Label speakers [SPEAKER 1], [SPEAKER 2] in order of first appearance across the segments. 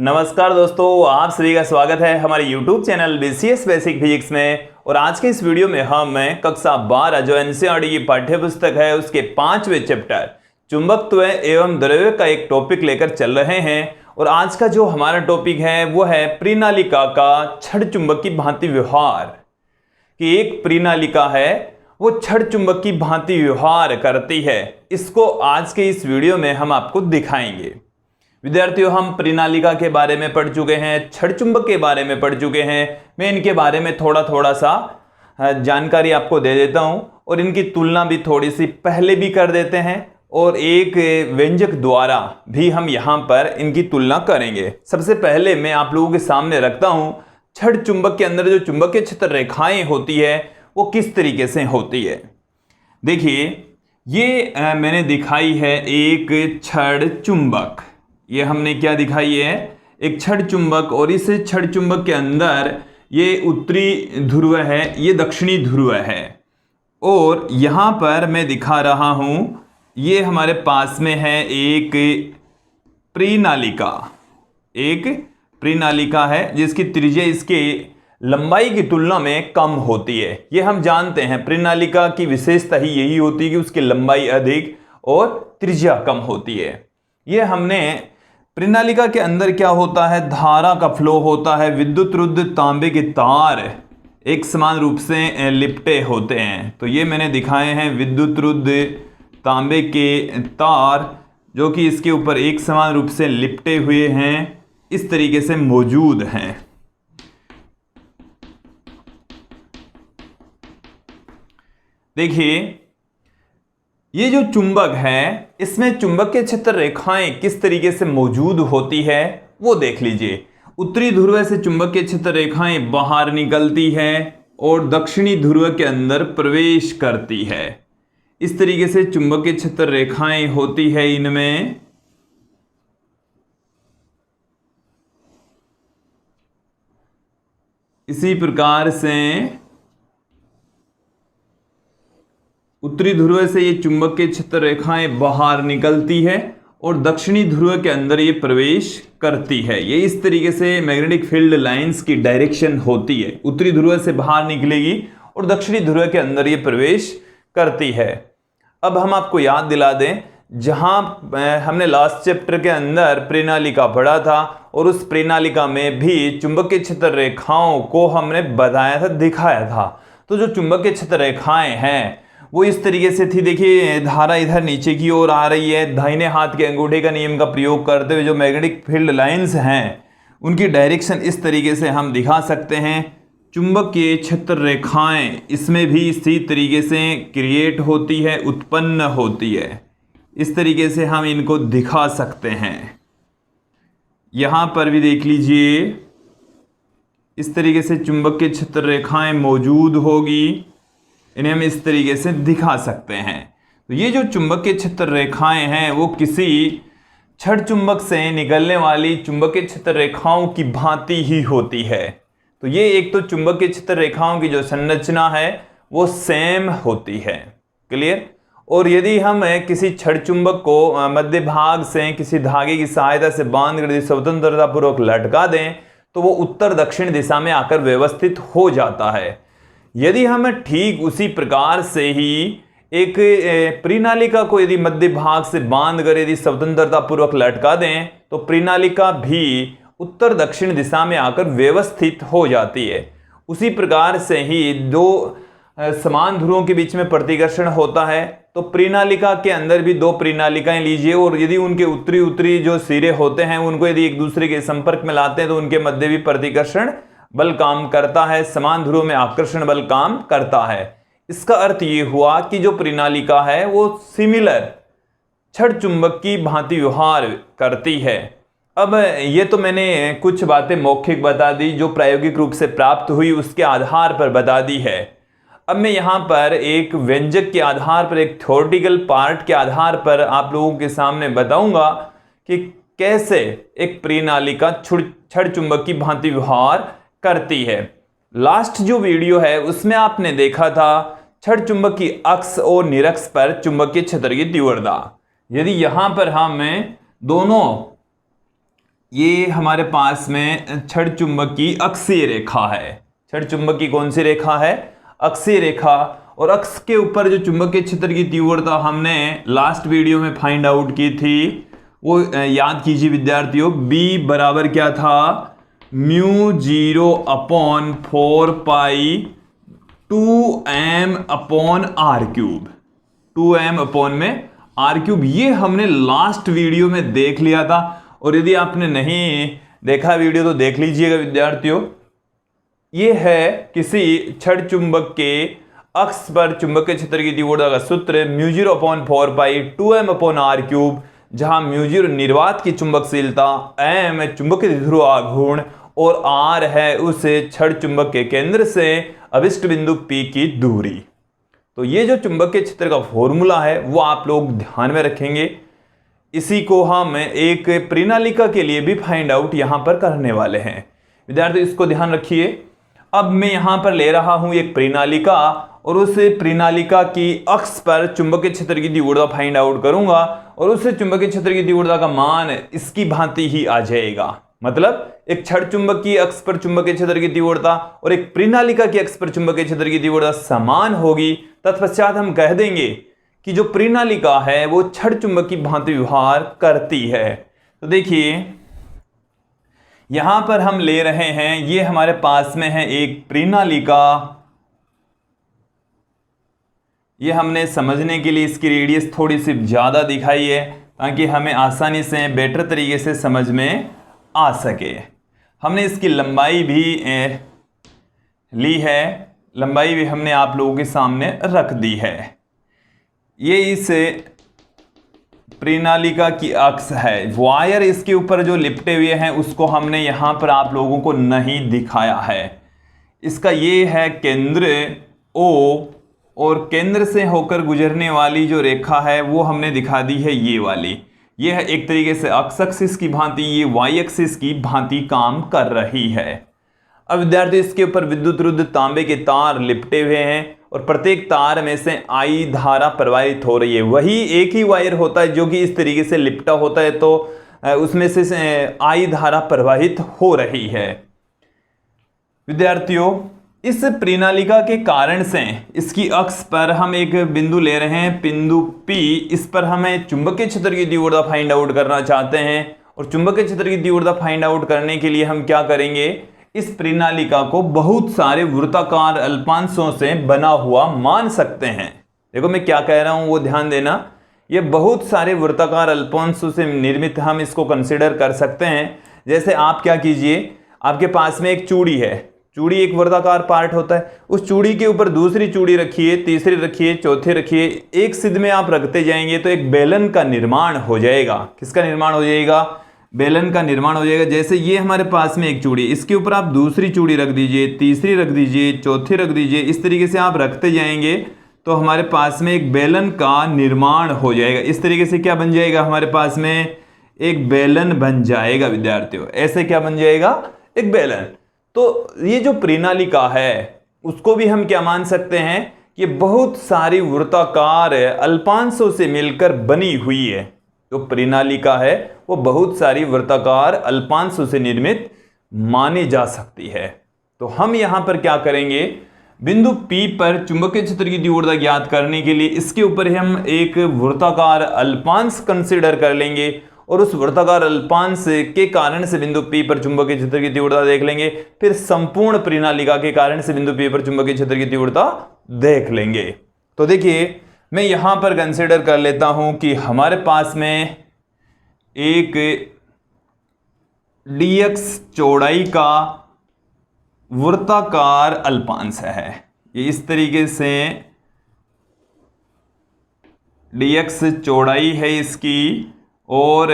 [SPEAKER 1] नमस्कार दोस्तों, आप सभी का स्वागत है हमारे YouTube channel BCS basic physics में। और आज के इस वीडियो में हम कक्षा 12 जो NCERT की पाठ्य पुस्तक है उसके 5वें चैप्टर चुंबकत्व एवं द्रव्य का एक टॉपिक लेकर चल रहे हैं। और आज का जो हमारा टॉपिक है वो है प्रणालिका का छड़ चुंबक की भांति व्यवहार। कि एक प्रणालिका है वो छड़ चुंबक की भांति व्यवहार करती है, इसको आज के इस वीडियो में हम आपको दिखाएंगे। विद्यार्थियों, हम प्रणालिका के बारे में पढ़ चुके हैं, छड़ चुंबक के बारे में पढ़ चुके हैं। मैं इनके बारे में थोड़ा सा जानकारी आपको दे देता हूं और इनकी तुलना भी थोड़ी सी पहले भी कर देते हैं और एक व्यंजक द्वारा भी हम यहां पर इनकी तुलना करेंगे। सबसे पहले मैं आप लोगों के सामने रखता हूं छड़ चुंबक के अंदर जो चुंबकीय क्षेत्र रेखाएं होती है वो किस तरीके से होती है। देखिए, ये मैंने दिखाई है एक छड़ चुंबक। ये हमने क्या दिखाई है, एक छड़ चुंबक। और इस छड़ चुंबक के अंदर ये उत्तरी ध्रुव है, ये दक्षिणी ध्रुव है। और यहां पर मैं दिखा रहा हूं, ये हमारे पास में है एक प्रणालिका। एक प्रणालिका है जिसकी त्रिज्या इसके लंबाई की तुलना में कम होती है। ये हम जानते हैं, प्रणालिका की विशेषता ही यही होती है कि उसकी लंबाई अधिक और त्रिज्या कम होती है। ये हमने प्रणालिका के अंदर क्या होता है, धारा का फ्लो होता है। विद्युत रुद्ध तांबे के तार एक समान रूप से लिपटे होते हैं। तो ये मैंने दिखाए हैं विद्युत रुद्ध तांबे के तार जो कि इसके ऊपर एक समान रूप से लिपटे हुए हैं, इस तरीके से मौजूद हैं। देखिए, ये जो चुंबक है इसमें चुंबकीय क्षेत्र रेखाएं किस तरीके से मौजूद होती है वो देख लीजिए। उत्तरी ध्रुव से चुंबकीय क्षेत्र रेखाएं बाहर निकलती है और दक्षिणी ध्रुव के अंदर प्रवेश करती है। इस तरीके से चुंबकीय क्षेत्र रेखाएं होती है इनमें। इसी प्रकार से उत्तरी ध्रुव से ये चुंबकीय क्षेत्र रेखाएं बाहर निकलती है और दक्षिणी ध्रुव के अंदर ये प्रवेश करती है। ये इस तरीके से मैग्नेटिक फील्ड लाइंस की डायरेक्शन होती है। उत्तरी ध्रुव से बाहर निकलेगी और दक्षिणी ध्रुव के अंदर ये प्रवेश करती है। अब हम आपको याद दिला दें, जहां हमने लास्ट चैप्टर के अंदर प्रणालिका पढ़ा था और उस प्रणालिका में भी चुंबकीय क्षेत्र रेखाओं को हमने बताया था, दिखाया था। तो जो चुंबकीय क्षेत्र रेखाएं हैं वो इस तरीके से थी। देखिए, धारा इधर नीचे की ओर आ रही है। दाहिने हाथ के अंगूठे का नियम का प्रयोग करते हुए जो मैग्नेटिक फील्ड लाइंस हैं उनकी डायरेक्शन इस तरीके से हम दिखा सकते हैं। चुंबकीय क्षेत्र रेखाएं इसमें भी इसी तरीके से क्रिएट होती है, उत्पन्न होती है। इस तरीके से हम इनको दिखा सकते हैं। यहां पर भी देख लीजिए, इस तरीके से चुंबकीय क्षेत्र रेखाएं मौजूद होगी, इन्हें हम इस तरीके से दिखा सकते हैं। तो ये जो चुंबकीय क्षेत्र रेखाएं हैं वो किसी छड़ चुंबक से निकलने वाली चुंबकीय क्षेत्र रेखाओं की भांति ही होती है। तो ये एक तो चुंबकीय क्षेत्र रेखाओं की जो संरचना है वो सेम होती है। क्लियर। और यदि हम किसी छड़ चुंबक को मध्य भाग से किसी धागे की सहायता से बांध कर स्वतंत्रता पूर्वक लटका दें तो वो उत्तर दक्षिण दिशा में आकर व्यवस्थित हो जाता है। यदि हम ठीक उसी प्रकार से ही एक प्रणालिका को यदि मध्य भाग से बांध कर यदि स्वतंत्रता पूर्वक लटका दें तो प्रणालिका भी उत्तर दक्षिण दिशा में आकर व्यवस्थित हो जाती है। उसी प्रकार से ही दो समान ध्रुवों के बीच में प्रतिकर्षण होता है। तो प्रणालिका के अंदर भी दो प्रणालिकाएं लीजिए और यदि उनके उत्तरी जो सिरे होते हैं उनको यदि एक दूसरे के संपर्क में लाते हैं तो उनके मध्य भी प्रतिकर्षण बल काम करता है, समान ध्रुव में आकर्षण बल काम करता है। इसका अर्थ ये हुआ कि जो प्रणालिका है वो सिमिलर छड़ चुंबक की भांति व्यवहार करती है। अब ये तो मैंने कुछ बातें मौखिक बता दी, जो प्रायोगिक रूप से प्राप्त हुई उसके आधार पर बता दी है। अब मैं यहाँ पर एक व्यंजक के आधार पर, एक थ्योरेटिकल पार्ट के आधार पर आप लोगों के सामने बताऊंगा कि कैसे एक प्रणालिका छड़ चुंबक की भांति व्यवहार करती है। लास्ट जो वीडियो है उसमें आपने देखा था छड़ चुंबक की अक्ष और निरक्ष पर चुंबकीय क्षेत्र की तीव्रता। यदि यहां पर हम दोनों ये हमारे पास में क्षण चुंबक की अक्षीय रेखा है। क्षण चुंबक की कौन सी रेखा है? अक्षीय रेखा। और अक्ष के ऊपर जो चुंबकीय क्षेत्र की तीव्रता हमने लास्ट वीडियो में फाइंड आउट की थी, वो याद कीजिए विद्यार्थियों। B बराबर क्या था? μ0/4π 2m/r³। 2m/r³, ये हमने लास्ट वीडियो में देख लिया था। और यदि आपने नहीं देखा वीडियो तो देख लीजिएगा विद्यार्थियों। ये है किसी क्षण चुंबक के अक्ष पर चुंबकीय क्षेत्र की तीव्रता का सूत्र μ0/4π 2m/r³, जहां μ0 निर्वात की चुंबकशीलता, m चुंबकीय ध्रुव आघूर्ण और r है उस क्षण चुंबक के केंद्र से अभिष्ट बिंदु P की दूरी। तो ये जो चुंबकीय क्षेत्र का फॉर्मूला है वो आप लोग ध्यान में रखेंगे। इसी को हम एक प्रणालिका के लिए भी फाइंड आउट यहां पर करने वाले हैं विद्यार्थी, इसको ध्यान रखिए। अब मैं यहां पर ले रहा हूं एक प्रणालिका और उस प्रणालिका की अक्ष पर चुंबकीय क्षेत्र की तीव्रता फाइंड आउट करूंगा और उस चुंबकीय क्षेत्र की तीव्रता का मान इसकी भांति ही आ जाएगा। मतलब एक क्षण चुंबक की अक्ष पर चुंबकीय क्षेत्र की तीव्रता और एक प्रणालिका की अक्ष पर चुंबकीय क्षेत्र की तीव्रता समान होगी। तत्पश्चात हम कह देंगे कि जो प्रणालिका है वो क्षण चुंबक की भांति व्यवहार करती है। तो देखिए यहां पर हम ले रहे हैं, ये हमारे पास में है एक प्रणालिका। ये हमने समझने के लिए इसकी रेडियस थोड़ी सी ज्यादा दिखाई है ताकि हमें आसानी से बेटर तरीके से समझ में आ सके। हमने इसकी लंबाई भी ली है, लंबाई भी हमने आप लोगों के सामने रख दी है। ये इस प्रणालिका की अक्ष है। वायर इसके ऊपर जो लिपटे हुए हैं उसको हमने यहां पर आप लोगों को नहीं दिखाया है। इसका ये है केंद्र O और केंद्र से होकर गुजरने वाली जो रेखा है वो हमने दिखा दी है ये वाली। ये है एक तरीके से x एक्सिस की भांति, ये y एक्सिस की भांति काम कर रही है। अब विद्यार्थी इसके ऊपर विद्युत रुद्ध तांबे के तार लिपटे हुए हैं और प्रत्येक तार में से I धारा प्रवाहित हो रही है। वही एक ही वायर होता है जो कि इस तरीके से लिपटा होता है, तो उसमें से I धारा प्रवाहित हो रही है। विद्यार्थियों इस प्रणालिका के कारण से इसकी अक्ष पर हम एक बिंदु ले रहे हैं, बिंदु P। इस पर हमें चुंबकीय क्षेत्र की तीव्रता फाइंड आउट करना चाहते हैं और चुंबकीय क्षेत्र की तीव्रता फाइंड आउट करने के लिए हम क्या करेंगे, इस प्रणालिका को बहुत सारे वृत्ताकार अल्पांशों से बना हुआ मान सकते हैं। देखो मैं क्या कह रहा हूं वो ध्यान देना। ये बहुत सारे वृत्ताकार अल्पांशों से निर्मित हम इसको कंसिडर कर सकते हैं। जैसे आप क्या कीजिए, आपके पास में एक चूड़ी है, चूड़ी एक वर्गाकार पार्ट होता है, उस चूड़ी के ऊपर दूसरी चूड़ी रखिए, तीसरी रखिए, चौथी रखिए, एक सिद्ध में आप रखते जाएंगे तो एक बेलन का निर्माण हो जाएगा। किसका निर्माण हो जाएगा? बेलन का निर्माण हो जाएगा। जैसे ये हमारे पास में एक चूड़ी, इसके ऊपर आप दूसरी चूड़ी रख दीजिए, तीसरी रख दीजिए, चौथी रख दीजिए, इस तरीके से आप रखते जाएंगे तो हमारे पास में एक बेलन का निर्माण हो जाएगा। इस तरीके से क्या बन जाएगा, हमारे पास में एक बेलन बन जाएगा विद्यार्थियों। ऐसे क्या बन जाएगा, एक बेलन। तो ये जो प्रणालिका है उसको भी हम क्या मान सकते हैं, ये बहुत सारी वृत्ताकार अल्पांशों से मिलकर बनी हुई है। जो प्रणालिका है वो बहुत सारी वृत्ताकार अल्पांशों से निर्मित मानी जा सकती है। तो हम यहां पर क्या करेंगे, बिंदु P पर चुंबकीय क्षेत्र की तीव्रता ज्ञात करने के लिए इसके ऊपर हम एक वृत्ताकार अल्पांश कंसीडर कर लेंगे और उस वृत्ताकार अल्पांश के कारण से बिंदु P पर चुंबकीय क्षेत्र की तीव्रता देख लेंगे। फिर संपूर्ण प्रणालिका के कारण से बिंदु P पर चुंबकीय क्षेत्र की तीव्रता देख लेंगे। तो देखिए मैं यहां पर कंसीडर कर लेता हूं कि हमारे पास में एक dx चौड़ाई का वृत्ताकार अल्पांश है। ये इस तरीके से dx चौड़ाई है इसकी, और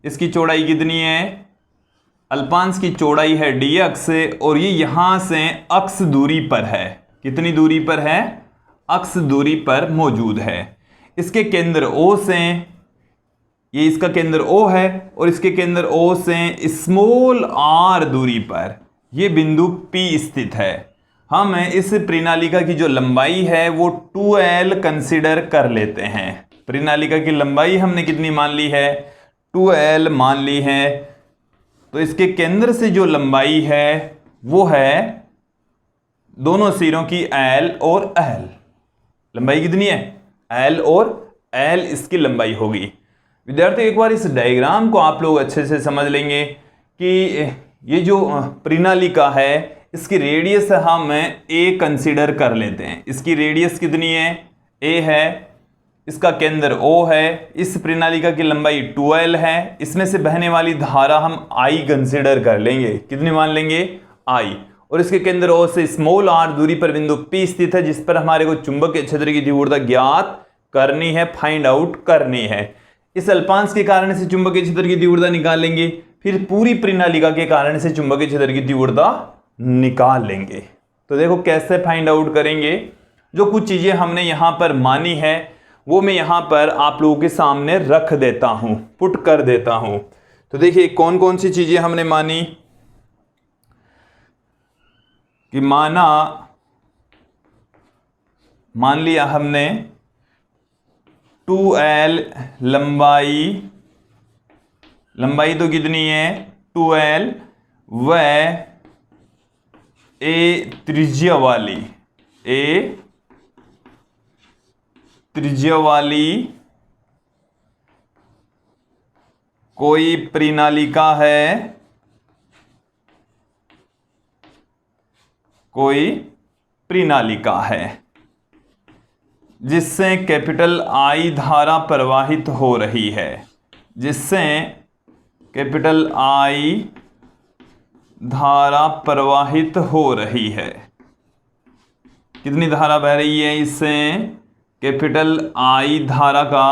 [SPEAKER 1] इसकी चौड़ाई कितनी है, अल्पांश की चौड़ाई है dx, और ये यहां से अक्ष दूरी पर है। कितनी दूरी पर है, अक्ष दूरी पर मौजूद है। इसके केंद्र O से, ये इसका केंद्र O है और इसके केंद्र O से स्मॉल r दूरी पर ये बिंदु P स्थित है। हम इस प्रणालिका की जो लंबाई है वो 2l कंसीडर कर लेते हैं। प्रणालिका की लंबाई हमने कितनी मान ली है, 2l मान ली है। तो इसके केंद्र से जो लंबाई है वो है दोनों सिरों की L और L। लंबाई कितनी है? L और L इसकी लंबाई होगी। विद्यार्थी एक बार इस डायग्राम को आप लोग अच्छे से समझ लेंगे कि ये जो प्रणालिका है इसकी रेडियस हम a कंसीडर कर लेते हैं। इसकी रेडियस कितनी है? a है, इसका केंद्र O है, इस प्रणालिका की लंबाई 2L है, इसमें से बहने वाली धारा हम I कंसीडर कर लेंगे। कितनी मान लेंगे? I। और इसके केंद्र O से स्मॉल r दूरी पर बिंदु P स्थित है, जिस पर हमारे को चुंबकीय क्षेत्र की तीव्रता ज्ञात करनी है, फाइंड आउट करनी है। इस अल्पांश के कारण से चुंबकीय क्षेत्र की तीव्रता निकाल लेंगे, फिर पूरी प्रणालिका के कारण से चुंबकीय क्षेत्र की तीव्रता निकाल लेंगे। तो देखो कैसे फाइंड आउट करेंगे। जो कुछ चीजें हमने यहां पर मानी है वो मैं यहां पर आप लोगों के सामने रख देता हूं, पुट कर देता हूं। तो देखिए कौन कौन सी चीजें हमने मानी कि मान लिया हमने 2L लंबाई तो कितनी है? 2L व A त्रिज्या वाली कोई प्रणालिका है, जिससे कैपिटल I धारा प्रवाहित हो रही है, जिससे कैपिटल I धारा प्रवाहित हो रही है। कितनी धारा बह रही है? इससे कैपिटल I धारा का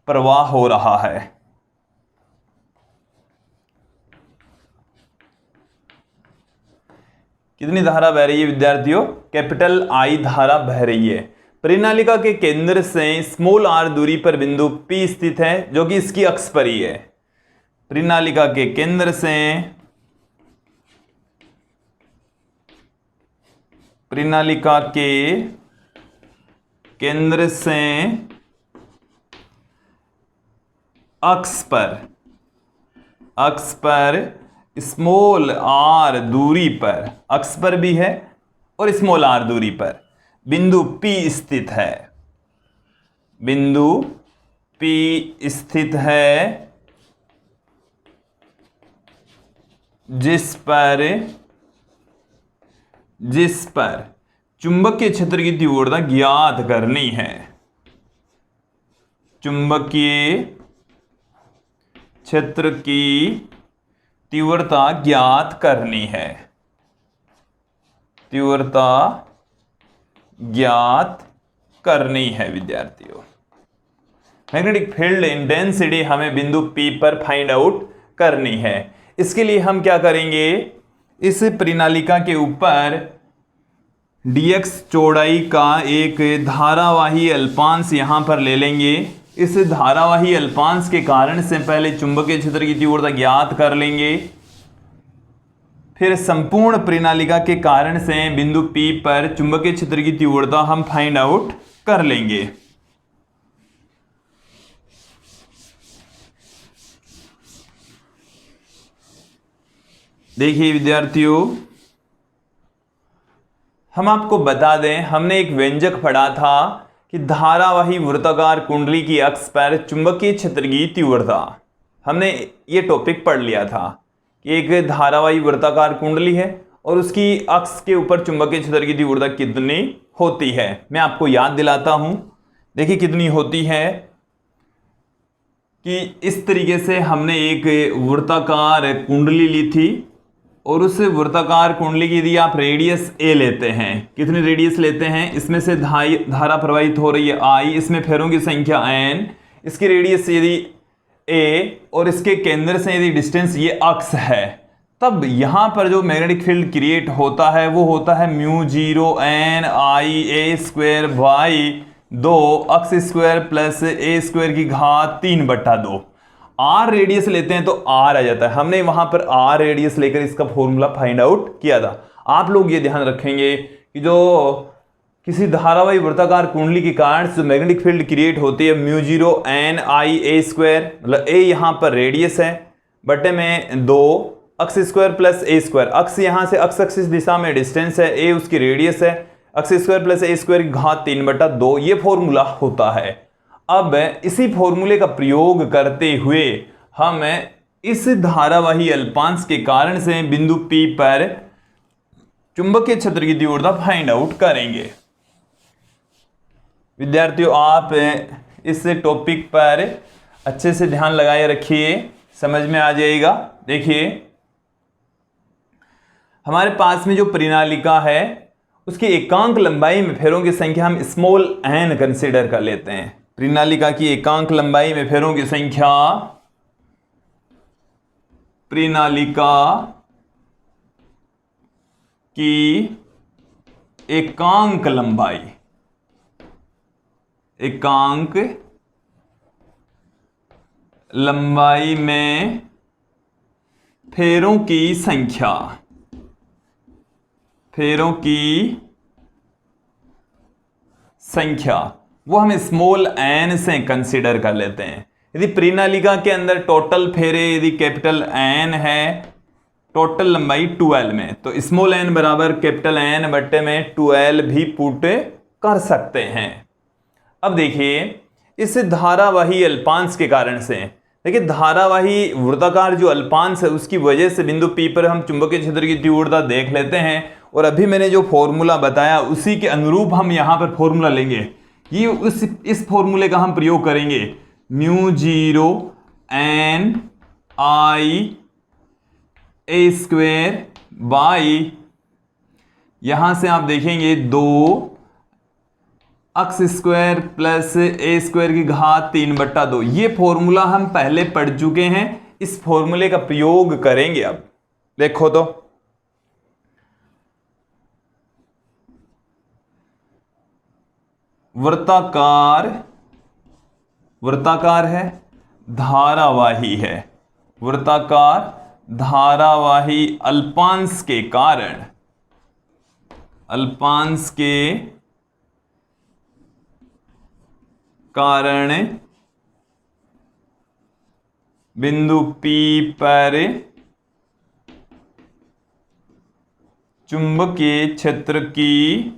[SPEAKER 1] प्रवाह हो रहा है। कितनी धारा बह रही है विद्यार्थियों? कैपिटल I धारा बह रही है। प्रणालिका के केंद्र से स्मॉल r दूरी पर बिंदु P स्थित है, जो कि इसकी अक्ष पर ही है। प्रणालिका के केंद्र से अक्ष पर स्मॉल r दूरी पर, अक्ष पर भी है और स्मॉल r दूरी पर बिंदु P स्थित है, जिस पर चुंबकीय क्षेत्र की तीव्रता ज्ञात करनी है। चुंबकीय क्षेत्र की तीव्रता ज्ञात करनी है। विद्यार्थियों, मैग्नेटिक फील्ड इंटेंसिटी हमें बिंदु P पर फाइंड आउट करनी है। इसके लिए हम क्या करेंगे? इस प्रणालिका के ऊपर dx चौड़ाई का एक धारावाही अल्पांश यहां पर ले लेंगे। इस धारावाही अल्पांश के कारण से पहले चुंबकीय क्षेत्र की तीव्रता ज्ञात कर लेंगे, फिर संपूर्ण प्रणालिका के कारण से बिंदु P पर चुंबकीय क्षेत्र की तीव्रता हम फाइंड आउट कर लेंगे। देखिए विद्यार्थियों, हम आपको बता दें, हमने एक व्यंजक पढ़ा था कि धारावाही वृत्ताकार कुंडली की अक्ष पर चुंबकीय क्षेत्र की तीव्रता। हमने ये टॉपिक पढ़ लिया था कि एक धारावाही वृत्ताकार कुंडली है और उसकी अक्ष के ऊपर चुंबकीय क्षेत्र की तीव्रता कितनी होती है। मैं आपको याद दिलाता हूं, देखिए कितनी होती है कि इस तरीके से हमने एक वृत्ताकार कुंडली ली थी और उस वृत्ताकार कुंडली की यदि आप रेडियस a लेते हैं, कितनी रेडियस लेते हैं? इसमें से धारा प्रवाहित हो रही है I, इसमें फेरों की संख्या n, इसकी रेडियस यदि a और इसके केंद्र से यदि डिस्टेंस ये अक्ष है, तब यहां पर जो मैग्नेटिक फील्ड क्रिएट होता है वो होता है μ0 n I a square by 2 अक्ष स्क्वायर प्लस a स्क्वायर की घात 3/2। r रेडियस लेते हैं तो r आ जाता है। हमने वहां पर r रेडियस लेकर इसका फॉर्मूला फाइंड आउट किया था। आप लोग ये ध्यान रखेंगे कि जो किसी धारावाही वृत्ताकार कुंडली के कारण जो मैग्नेटिक फील्ड क्रिएट होती है μ0 n I a स्क्वायर, मतलब a यहां पर रेडियस है, बटे में 2 अक्स स्क्वायर प्लस ए स्क्वायर, अक्स यहां से अक्स एक्सिस दिशा में डिस्टेंस है, ए उसकी रेडियस है, अक्स स्क्वायर प्लस ए स्क्वायर की घात 3/2 ये फॉर्मूला होता है। अब इसी फॉर्मूले का प्रयोग करते हुए हम इस धारावाही अल्पांश के कारण से बिंदु P पर चुंबकीय क्षेत्र की तीव्रता फाइंड आउट करेंगे। विद्यार्थियों, आप इस टॉपिक पर अच्छे से ध्यान लगाए रखिए, समझ में आ जाएगा। देखिए, हमारे पास में जो परिनालिका है उसकी एकांक लंबाई में फेरों की संख्या हम स्मॉल n कंसीडर कर लेते हैं। परिनालिका की एकांक लंबाई में फेरों की संख्या, परिनालिका की एकांक लंबाई, एकांक लंबाई में फेरों की संख्या, फेरों की संख्या वो हम स्मॉल n से कंसीडर कर लेते हैं। यदि परिनालिका के अंदर टोटल फेरे यदि कैपिटल N है, टोटल लंबाई 12 में, तो स्मॉल n बराबर कैपिटल N बट्टे में 12 भी पुट कर सकते हैं। अब देखिए, इस धारावाही अल्पांश के कारण से, देखिए धारावाही वृत्ताकार जो अल्पांश है उसकी वजह से बिंदु P पर हम चुंबकीय क्षेत्र की तीव्रता देख लेते हैं, और अभी मैंने जो फॉर्मूला बताया उसी के अनुरूप हम यहां पर फॉर्मूला लेंगे। ये इस फॉर्मूले का हम प्रयोग करेंगे, μ0 n I a square by, यहां से आप देखेंगे 2 अक्स स्क्वायर प्लस ए स्क्वायर की घात 3/2। ये फॉर्मूला हम पहले पढ़ चुके हैं, इस फॉर्मूले का प्रयोग करेंगे। अब देखो तो वृत्ताकार, वृत्ताकार है, धारावाही है, वृत्ताकार धारावाही अल्पांश के कारण, अल्पांश के कारण बिंदु P पर चुंबकीय क्षेत्र की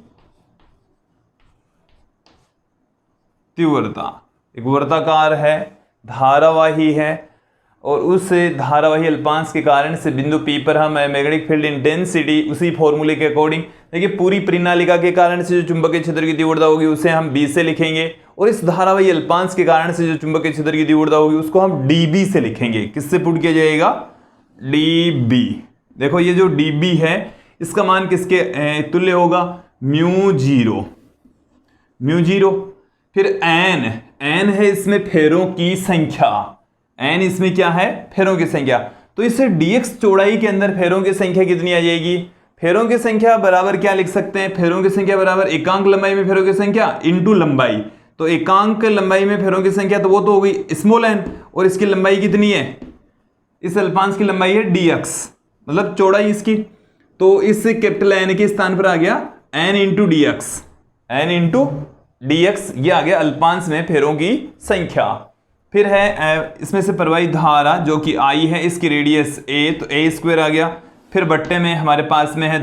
[SPEAKER 1] तीव्रता, एक वृत्ताकार है, धारावाही है, और उस धारावाही अल्पांश के कारण से बिंदु P पर हम मैग्नेटिक फील्ड इंटेंसिटी उसी फॉर्मूले के अकॉर्डिंग, देखिए पूरी परिनालिका के कारण से जो चुंबकीय क्षेत्र की तीव्रता होगी उसे हम B से लिखेंगे, और इस धारावाही अल्पांश के कारण से जो चुंबकीय क्षेत्र की तीव्रता होगी उसको हम dB से लिखेंगे। किससे पुट किया जाएगा? dB। देखो ये जो dB है इसका मान किसके तुल्य होगा? μ0, μ0। फिर n है इसमें फेरों की संख्या, n इसमें क्या है? फेरों की संख्या। तो इसे dx चौड़ाई के अंदर फेरों की संख्या कितनी आ जाएगी? फेरों की संख्या बराबर क्या लिख सकते हैं? फेरों की संख्या बराबर एकांक लंबाई में फेरों की संख्या इनटू लंबाई। तो एकांक लंबाई में फेरों की संख्या तो वो तो हो गई स्मॉल n, और इसकी लंबाई कितनी है? इस अल्पांश की लंबाई है dx, मतलब चौड़ाई इसकी। तो इस कैपिटल n के स्थान पर आ गया n into dx, n into dx, ये आ गया अल्पांश में फेरों की संख्या। फिर है इसमें से प्रवाहित धारा जो कि I है, इसकी रेडियस a, तो a स्क्वायर आ गया। फिर बट्टे में हमारे पास में है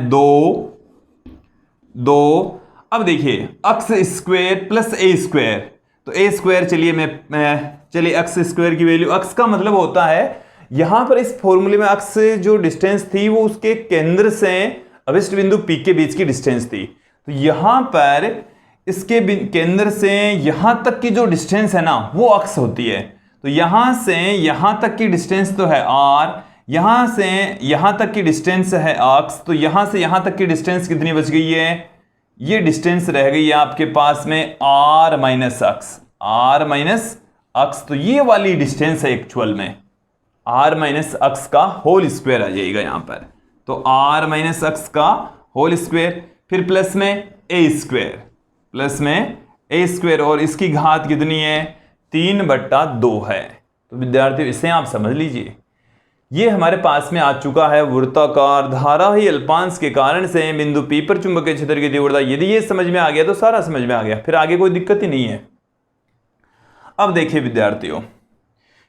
[SPEAKER 1] 2। अब देखिए अक्स स्क्वायर प्लस ए स्क्वायर, तो ए स्क्वायर चलिए अक्स स्क्वायर की वैल्यू, अक्स का मतलब होता है यहां पर इस फॉर्मूले में अक्स जो डिस्टेंस थी वो उसके केंद्र से अभिष्ट बिंदु P के बीच की डिस्टेंस थी। तो यहां पर इसके केंद्र से यहां तक की जो डिस्टेंस है ना वो अक्स होती है। तो यहां से यहां तक की डिस्टेंस तो है r, यहां से यहां तक की डिस्टेंस है x, तो यहां से यहां तक की डिस्टेंस कितनी बच गई है? ये डिस्टेंस रह गई है आपके पास में r माइनस x, तो ये वाली डिस्टेंस है एक्चुअल में r माइनस x का होल स्क्वायर आ जाएगा यहां पर। तो r माइनस x का होल स्क्वायर, फिर प्लस में a स्क्वायर, प्लस में a स्क्वायर, और इसकी घात कितनी है? 3/2 है। तो विद्यार्थियों इसे आप समझ लीजिए, ये हमारे पास में आ चुका है वृत्ताकार धारावाही अल्पांश के कारण से बिंदु P पर चुंबकीय क्षेत्र की तीव्रता। यदि ये समझ में आ गया तो सारा समझ में आ गया, फिर आगे कोई दिक्कत ही नहीं है। अब देखिए विद्यार्थियों,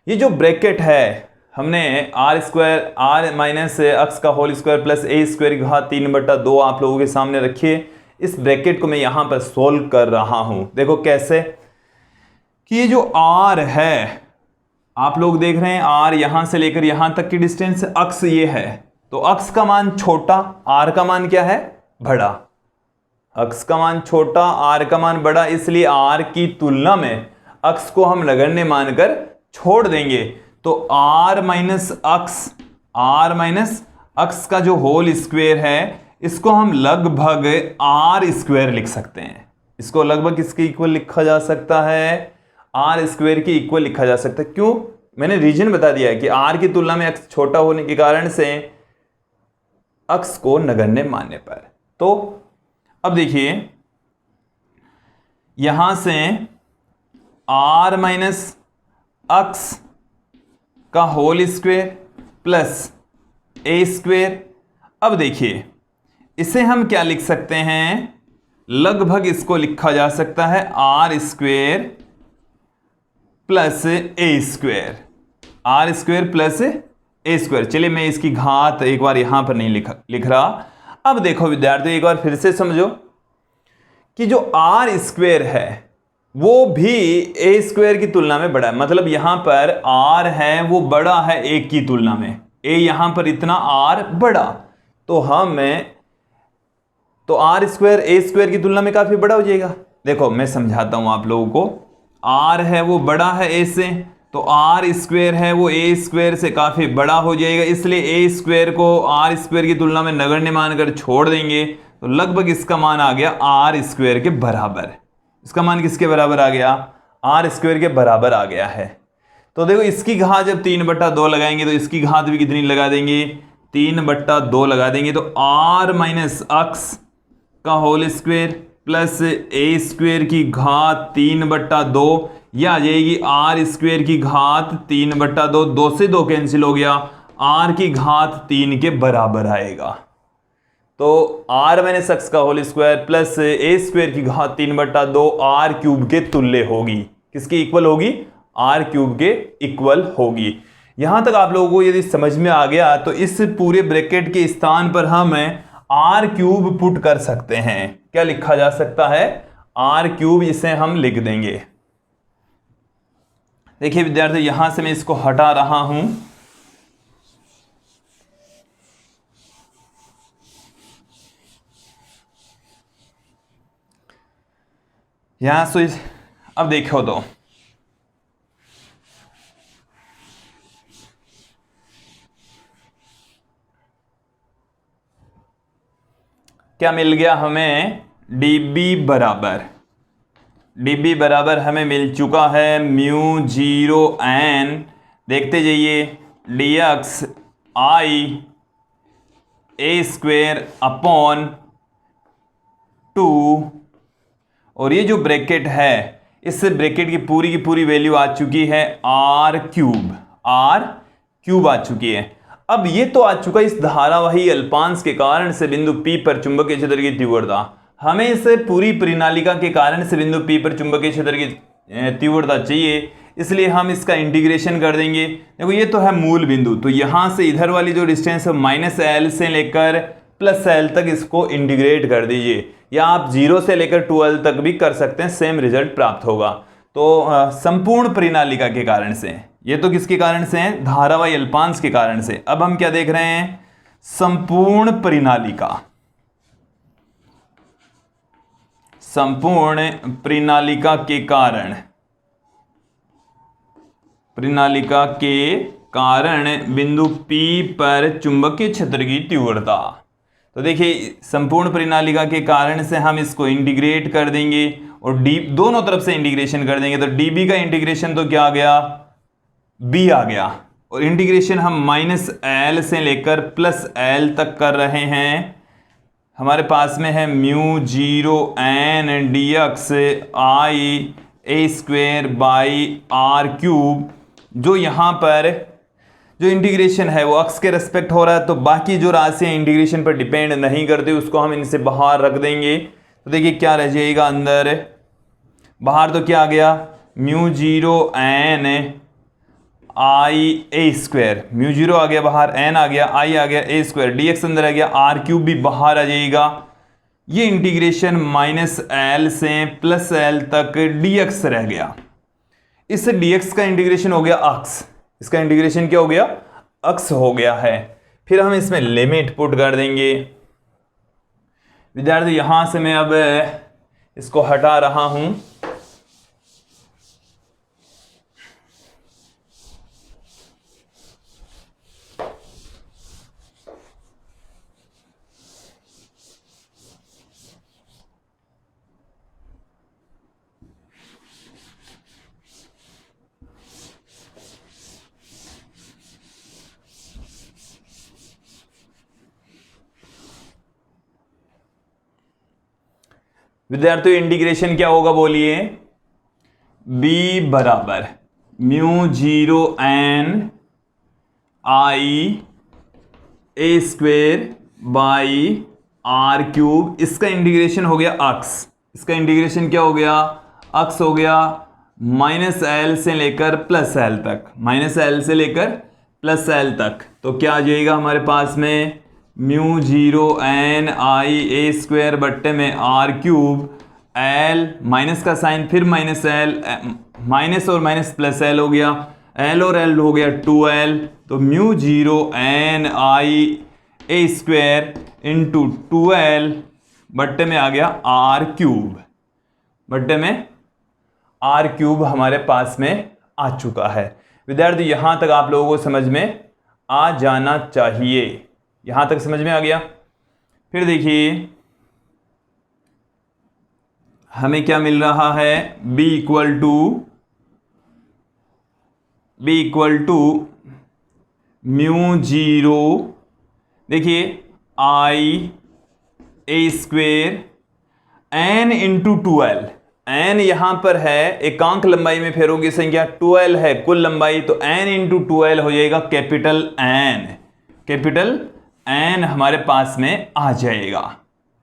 [SPEAKER 1] ये जो ब्रैकेट है हमने R square R minus X का whole square plus A square की घात 3/2 आप लोगों के सामने रखी है। इस ब्रैकेट को मैं यहां पर सोल्व कर रहा हूं। देखो कैसे कि ये जो आर है, आप लोग देख रहे हैं आर यहां से लेकर यहां तक की डिस्टेंस, अक्स ये है, तो अक्स का मान छोटा, आर का मान क्या है, बड़ा। अक्स का मान छोटा, आर का मान बड़ा, इसलिए आर की तुलना में अक्स को हम नगण्य मानकर छोड़ देंगे। तो आर माइनस अक्स का जो होल स्क्वायर है इसको हम लगभग आर स्क्वायर लिख सकते हैं। इसको लगभग किसके इक्वल लिखा जा सकता है, आर स्क्वायर के इक्वल लिखा जा सकता है। क्यों, मैंने रीजन बता दिया है कि आर की तुलना में अक्स छोटा होने के कारण से अक्स को नगण्य मानने पर। तो अब देखिए यहां से आर माइनस अक्स का whole square plus A square. अब देखिए इसे हम क्या लिख सकते हैं, लगभग इसको लिखा जा सकता है R square plus A square, R square plus A square. चलिए मैं इसकी घात एक बार यहां पर नहीं लिख रहा। अब देखो विद्यार्थियों, एक बार फिर से समझो कि जो आर स्क्वायर है वो भी ए स्क्वायर की तुलना में बड़ा है। मतलब यहां पर आर है वो बड़ा है ए की तुलना में, ए यहां पर इतना आर बड़ा, तो आर स्क्वायर ए स्क्वायर की तुलना में काफी बड़ा हो जाएगा। देखो मैं समझाता हूं आप लोगों को, आर है वो बड़ा है ए से, तो आर स्क्वायर है वो ए स्क्वायर से काफी बड़ा हो जाएगा, इसलिए ए स्क्वायर को आर स्क्वायर की तुलना में नगण्य मानकर छोड़ देंगे। तो लगभग इसका मान आ गया आर स्क्वायर के बराबर। इसका मान किसके बराबर आ गया, आर स्क्वायर के बराबर आ गया है। तो देखो इसकी घात जब 3/2 लगाएंगे तो इसकी घात भी कितनी लगा देंगे, 3/2 लगा देंगे। तो आर माइनस अक्स का whole square plus A square की घात 3/2, यह आ जाएगी आर स्क्वायर की घात 3/2, 2 से 2 कैंसिल हो गया, आर की घात 3 के बराबर आएगा। तो आर माइनस एक्स का whole square plus A square की घात 3/2 आर क्यूब के तुल्य होगी। किसकी इक्वल होगी, आर क्यूब के इक्वल होगी। यहां तक आप लोगों को यदि समझ में आ गया तो इस पूरे ब्रैकेट के स्थान पर हम आर क्यूब पुट कर सकते हैं। क्या लिखा जा सकता है, आर क्यूब, इसे हम लिख देंगे। देखिए विद्यार्थी यहां से मैं इसको हटा रहा हूं, यहां से अब देखो तो क्या मिल गया हमें, dB बराबर हमें मिल चुका है म्यू 0n, देखते जाइए, dx i a square upon 2, और ये जो ब्रैकेट है इस ब्रैकेट की पूरी वैल्यू आ चुकी है आर क्यूब आ चुकी है। अब ये तो आ चुका इस धारावाही अल्पांश के कारण से बिंदु P पर चुंबकीय क्षेत्र की तीव्रता। हमें इसे पूरी परिनालिका के कारण से बिंदु P पर चुंबकीय क्षेत्र की तीव्रता चाहिए, इसलिए हम इसका इंटीग्रेशन कर देंगे। देखो ये तो है मूल बिंदु, तो यहां से इधर वाली जो डिस्टेंस है -L से लेकर +L तक इसको इंटीग्रेट कर दीजिए, या आप 0 से लेकर 2L तक भी कर सकते हैं, सेम रिजल्ट प्राप्त होगा। तो संपूर्ण परिनालिका के कारण से, ये तो किसके कारण से है, धारावाही अल्पांश के कारण से। अब हम क्या देख रहे हैं, संपूर्ण परिनालिका के कारण बिंदु P पर चुंबकीय क्षेत्र की तीव्रता। तो देखिए संपूर्ण परिनालिका के कारण से हम इसको इंटीग्रेट कर देंगे और डी दोनों तरफ से इंटीग्रेशन कर देंगे। तो dB का इंटीग्रेशन तो क्या आ गया, B आ गया, और इंटीग्रेशन हम -L से लेकर +L तक कर रहे हैं। हमारे पास में है mu 0n dx i a square by R cube. जो यहाँ पर जो इंटीग्रेशन है वो अक्स के रेस्पेक्ट हो रहा है, तो बाकी जो राशियाँ इंटीग्रेशन पर डिपेंड नहीं करती उसको हम इनसे बाहर रख देंगे। तो देखिए क्या रह जाएगा अंदर, बाहर तो क्या आ गया, म्यू 0n आई ए स्क्वायर, म्यू जीरो आ गया बाहर, एन आ गया, आई आ गया, ए स्क्वायर, डी एक्स अंदर आ गया, आर क्यूब भी बाहर आ जाएगा। ये इंटीग्रेशन माइनस एल से प्लस एल तक डी एक्स रह गया। इस डी एक्स का इंटीग्रेशन हो गया अक्स, इसका इंटीग्रेशन क्या हो गया, अक्स हो गया है। फिर हम इसमें लिमिट पुट कर देंगे। विद्यार्थी यहां से मैं अब इसको हटा रहा हूं। विद्यार्थियों इंटीग्रेशन क्या होगा बोलिए, b बराबर mu zero N I A square by R cube. इसका इंटीग्रेशन हो गया अक्स, इसका इंटीग्रेशन क्या हो गया, अक्स हो गया, माइनस एल से लेकर प्लस एल तक, माइनस एल से लेकर प्लस एल तक। तो क्या आ जाएगा हमारे पास में, mu zero N I A square बट्टे में आर क्यूब, एल माइनस का साइन फिर माइनस एल, माइनस और माइनस प्लस एल हो गया, एल और एल हो गया 2l। तो mu zero N I A square into 2l बट्टे में आ गया आर क्यूब, बट्टे में आर क्यूब हमारे पास में आ चुका है। विद्यार्थी यहां तक आप लोगों को समझ में आ जाना चाहिए, यहां तक समझ में आ गया। फिर देखिए हमें क्या मिल रहा है, b equal to mu zero, देखिए I A square N into 2l, N यहां पर है एकांक लंबाई में फेरों की संख्या, 2l है कुल लंबाई, तो n इंटू 2l हो जाएगा कैपिटल एन, कैपिटल एन हमारे पास में आ जाएगा।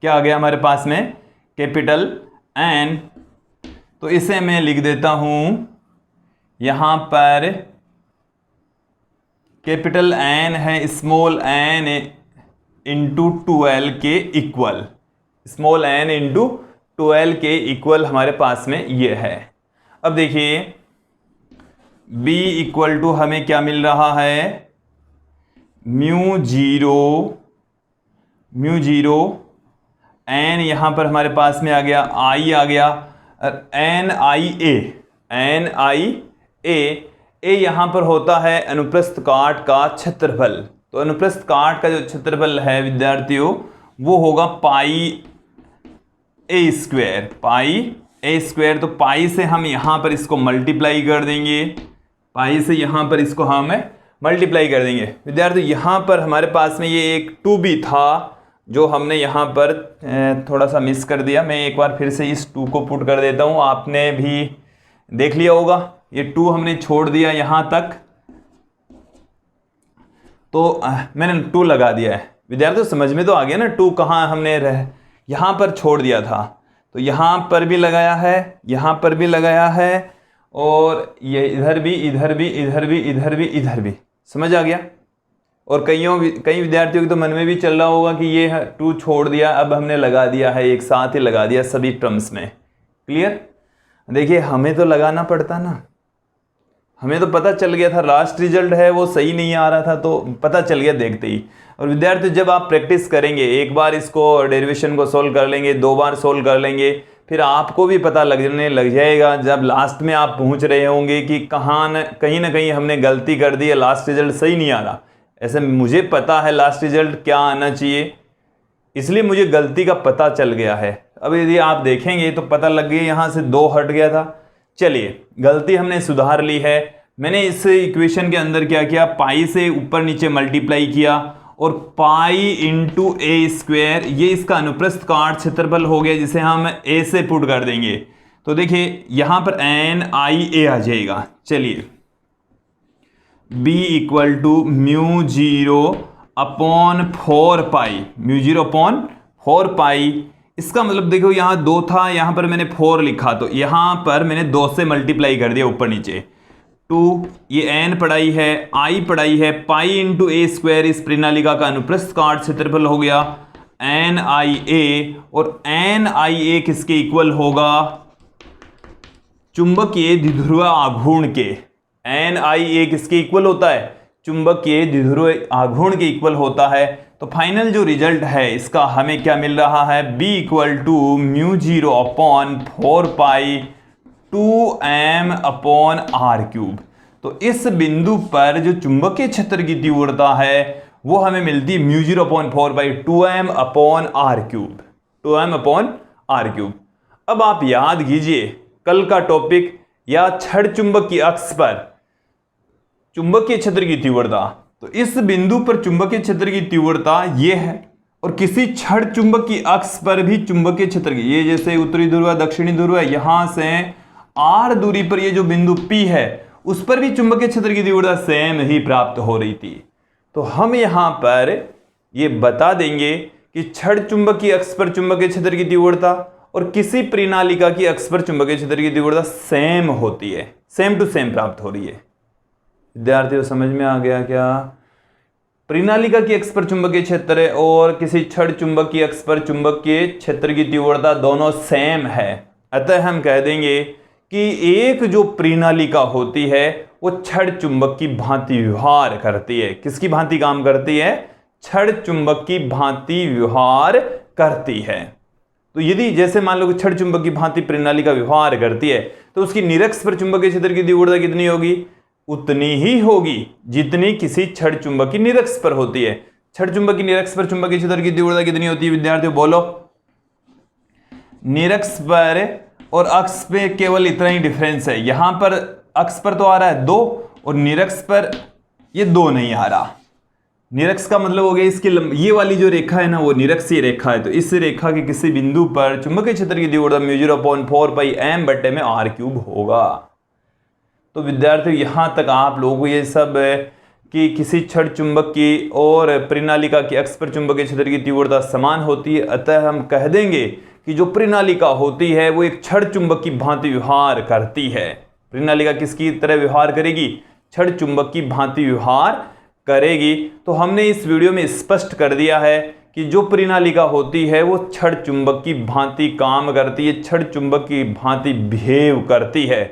[SPEAKER 1] क्या आ गया हमारे पास में, कैपिटल एन। तो इसे मैं लिख देता हूं यहां पर, कैपिटल एन है स्मॉल एन इंटू 2l के equal, small N into 2l के इक्वल हमारे पास में ये है। अब देखिए b इक्वल टू हमें क्या मिल रहा है, म्यू जीरो एन यहां पर हमारे पास में आ गया, आई आ गया, एन आई ए यहां पर होता है अनुप्रस्थ काट का क्षेत्रफल। तो अनुप्रस्थ काट का जो क्षेत्रफल है विद्यार्थियों वो होगा पाई ए स्क्वायर। तो पाई से हम यहां पर इसको मल्टीप्लाई कर देंगे, पाई से यहां पर इसको हम मल्टीप्लाई कर देंगे। विद्यार्थी यहाँ पर हमारे पास में ये एक 2b था जो हमने यहाँ पर थोड़ा सा मिस कर दिया। मैं एक बार फिर से इस 2 को पुट कर देता हूँ, आपने भी देख लिया होगा, ये 2 हमने छोड़ दिया यहाँ तक, तो मैंने 2 लगा दिया है। विद्यार्थियों समझ में तो आ गया ना, 2 कहाँ हमने यहाँ पर छोड़ दिया था, तो यहाँ पर भी लगाया है, यहाँ पर भी लगाया है, और ये इधर भी, इधर भी, इधर भी, इधर भी, इधर भी। समझ आ गया। और कई विद्यार्थियों के तो मन में भी चल रहा होगा कि ये 2 छोड़ दिया, अब हमने लगा दिया है, एक साथ ही लगा दिया सभी टर्म्स में। क्लियर। देखिए हमें तो लगाना पड़ता ना, हमें तो पता चल गया था, लास्ट रिजल्ट है वो सही नहीं आ रहा था तो पता चल गया देखते ही। और विद्यार्थी जब आप प्रैक्टिस करेंगे, एक बार इसको डेरिवेशन को सोल्व कर लेंगे, 2 बार सोल्व कर लेंगे, फिर आपको भी पता लगने लग जाएगा जब लास्ट में आप पहुंच रहे होंगे कि कहीं ना कहीं हमने गलती कर दी है, लास्ट रिजल्ट सही नहीं आ रहा। ऐसे मुझे पता है लास्ट रिजल्ट क्या आना चाहिए, इसलिए मुझे गलती का पता चल गया है। अब यदि आप देखेंगे तो पता लग गया यहाँ से 2 हट गया था। चलिए गलती हमने सुधार ली है। मैंने इस इक्वेशन के अंदर क्या किया, पाई से ऊपर नीचे मल्टीप्लाई किया और पाई इंटू ए स्क्वायर, ये इसका अनुप्रस्थ काट क्षेत्रफल हो गया जिसे हम ए से पुट कर देंगे। तो देखिए यहां पर एन आई ए आ जाएगा। चलिए b equal to mu zero upon 4 pi, mu zero upon 4 pi. इसका मतलब देखो यहाँ 2 था, यहाँ पर मैंने 4 लिखा, तो यहाँ पर मैंने 2 से मल्टीप्लाई कर दिया ऊपर नीचे। 2, ये n पढ़ाई है, i पढ़ाई है, पाई इंटू ए स्क्वायर इस प्रणालिका का अनुप्रस्थ काट क्षेत्रफल हो गया NIA, और NIA किसके इक्वल होगा? चुंबकीय द्विध्रुव आघूर्ण के। NIA किसके इक्वल होता है? चुंबकीय द्विध्रुव आघूर्ण के इक्वल होता है। तो फाइनल जो रिजल्ट है इसका हमें क्या मिल रहा है? B equal to μ0 upon 4 pi 2m upon r³। तो इस बिंदु पर जो चुंबकीय क्षेत्र की तीव्रता है वो हमें मिलती है μ0 upon 4 by 2m upon r³, 2m upon r³। अब आप याद कीजिए कल का टॉपिक, या छड़ चुंबक की अक्ष पर चुंबकीय क्षेत्र की तीव्रता। तो इस बिंदु पर चुंबकीय क्षेत्र की तीव्रता ये है, और किसी छड़ चुंबक की अक्ष पर भी चुंबकीय क्षेत्र की, ये जैसे उत्तरी ध्रुव दक्षिणी ध्रुव है, यहां से r दूरी पर ये जो बिंदु P है उस पर भी चुंबकीय क्षेत्र की तीव्रता सेम ही प्राप्त हो रही थी। तो हम यहां पर ये बता देंगे कि छड़ चुंबक की अक्ष पर चुंबकीय क्षेत्र की तीव्रता और किसी प्रणालिका की अक्ष पर चुंबकीय क्षेत्र की तीव्रता सेम होती है, सेम टू सेम प्राप्त हो रही है। विद्यार्थियों समझ में आ गया क्या? प्रणालिका की अक्ष पर चुंबकीय क्षेत्र और किसी छड़ चुंबक की अक्ष पर चुंबकीय क्षेत्र की तीव्रता दोनों सेम है। अतः हम कह देंगे कि एक जो प्रणालिका होती है वो छड़ चुंबक की भांति व्यवहार करती है। किसकी भांति काम करती है? छड़ चुंबक की भांति व्यवहार करती है। तो यदि जैसे मान लो कि छड़ चुंबक की भांति प्रणालिका व्यवहार करती है तो उसकी निरक्ष पर चुंबकीय क्षेत्र की तीव्रता कितनी होगी? उतनी ही होगी जितनी किसी छड़ चुंबक की निरक्ष पर होती है। छड़ चुंबक की निरक्ष पर चुंबकीय क्षेत्र की तीव्रता कितनी होती है विद्यार्थियों? बोलो। निरक्ष पर और अक्ष पे केवल इतना ही डिफरेंस है। यहां पर अक्ष पर तो आ रहा है 2 और निरक्ष पर ये 2 नहीं आ रहा। निरक्ष का मतलब हो गया इसकी ये वाली जो रेखा है ना वो निरक्षीय रेखा है। तो इस रेखा के किसी बिंदु पर चुंबकीय क्षेत्र की तीव्रता μ0 अपॉन 4 पाई m बटे में r³ होगा। तो विद्यार्थियों यहां तक आप लोगों को ये सब कि किसी छड़ चुंबक की और प्रणालिका की अक्ष पर चुंबकीय क्षेत्र की तीव्रता समान होती है। अतः हम कह देंगे कि जो प्रणालिका होती है वो एक छड़ चुंबक की भांति व्यवहार करती है। प्रणालिका किसकी तरह व्यवहार करेगी? छड़ चुंबक की भांति व्यवहार करेगी। तो हमने इस वीडियो में स्पष्ट कर दिया है कि जो प्रणालिका होती है वो छड़ चुंबक की भांति काम करती है, छड़ चुंबक की भांति बिहेव करती है।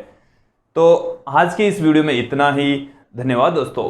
[SPEAKER 1] तो आज के इस वीडियो में इतना ही। धन्यवाद दोस्तों।